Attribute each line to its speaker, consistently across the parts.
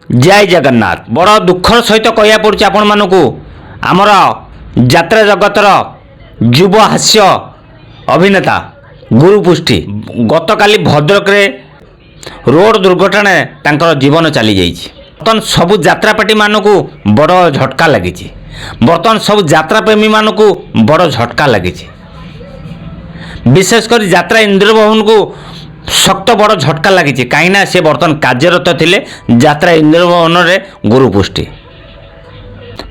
Speaker 1: जय जगन्नाथ। बड़ दुखर सहित कह पड़ुଛି आपण मानकु आमर यात्रा जगतर युव हास्य अभिनेता गुरुपुष्टि गतकाली भद्रक रे रोड दुर्घटना तांकर जीवन चली जाइए। बर्तमान सबु यात्रापाटी मानकु बड़ झटका लगी। बर्तमान सब यात्रा प्रेमी मानकु बड़ झटका लगी। विशेषकर यात्रा इंद्र भवन को शक्त बड़ झटका लगी कहीं से बर्तमान कार्यरत थिले यात्रा इंद्र भवन में गुरुपुष्टि।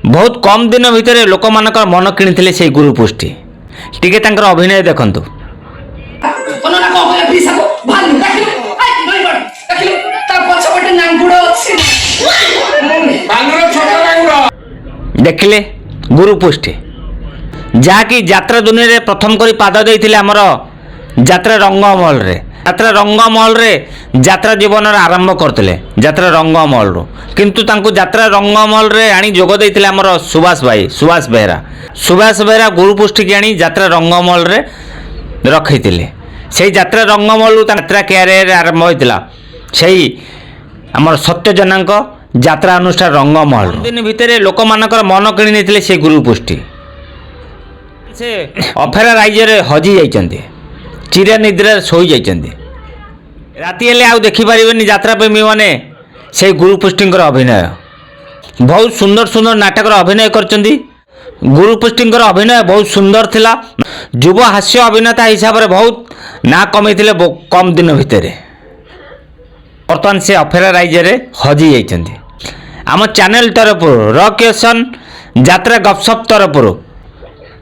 Speaker 1: बहुत कम दिन भितर लोक मानकर मन किणी से गुरुपुष्टि टिके तांकर अभिनय देखंतु। देखिले गुरुपुष्टि जहाँकि यात्रा दुनिया रे प्रथम करी पाद देइथिले हमर यात्रा रंगमहल रे। यात्रा रंगमहल रे यात्रा जीवन आरंभ करते यात्रा रंगमहल रू किंतु तांको यात्रा रंगमहल रे आनी जोग देइथिले हमर सुभाष भाई सुभाष बेहरा गुरुपुष्टि की आनी यात्रा रंगमहल रे रखैथिले। से यात्रा रंगमहल रू यात्रा कैरियर आरंभ होइतिला सेही हमर सत्यजनांक यात्रा अनुष्ठान रंगमहल। दिन भितर लोक मानकर मन किणी नेथिले से गुरुपुष्टि। से अफेरा राज्य रे हजी जाइचंती चिरा निद्रा शोई जाइचंती राति हेले आउ देखि परिबेनी यात्रा प्रेमी माने से गुरुपुष्टिंकर अभिनय। बहुत सुंदर सुंदर नाटक अभिनय करचंती। गुरुपुष्टिंकर अभिनय बहुत सुंदर थिला। युव हास्य अभिनेता हिसाब रे बहुत ना कमैथिले कम दिन भितर। बर्तमान से अफेरा राज्य रे हजी जाइचंती। आम चैनल तरफ रॉकेशन यात्रा गपसप तरफ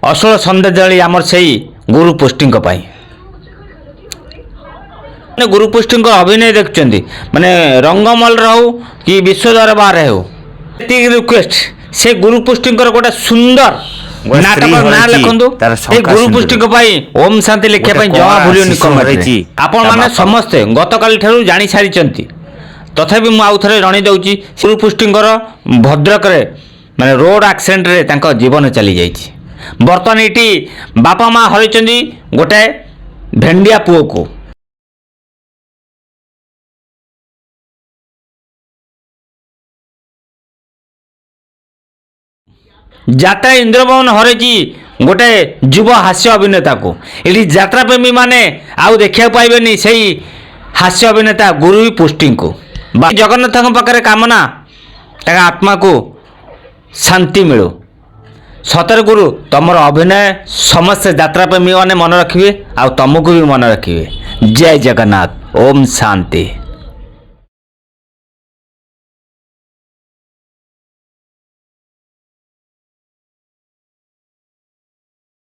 Speaker 1: अशोल संदेशाली आमर से गुरुपुष्टि गुरुपुष्टि अभिनय देखुं माने रंगमल हो कि विश्व दरबार हो रिक्वेस्ट से गुरुपुष्टि गोटे सुंदर नाटक ना लिखु गुरुपुष्टि ओम शांति लिखा जमा भूलि कमेंट आपण मैंने समस्ते गतकाली ठारू जानी सारी तथापि मु आउ थे जणी दूसरी गुरुपुष्टि भद्रक माने रोड एक्सीडेंट रे तांको जीवन चली जाइए। बर्तमान ये बापा माँ हरई गोटे भेंडिया पुओ को। यात्रा इंद्रभवन हरई गोटे युव हास्य अभिनेता को। ये यात्रा प्रेमी माने आउ देखा पाइबेनी से हास्य अभिनेता गुरुपुष्टि को। जगन्नाथ पाखे कामना आत्मा को शांति मिलू। सतर गुरु तमर अभिनय समस्त यात्रा प्रेमी माने मन रखिए आ तुमको भी मन रखिए। जय जगन्नाथ। ओम शांति।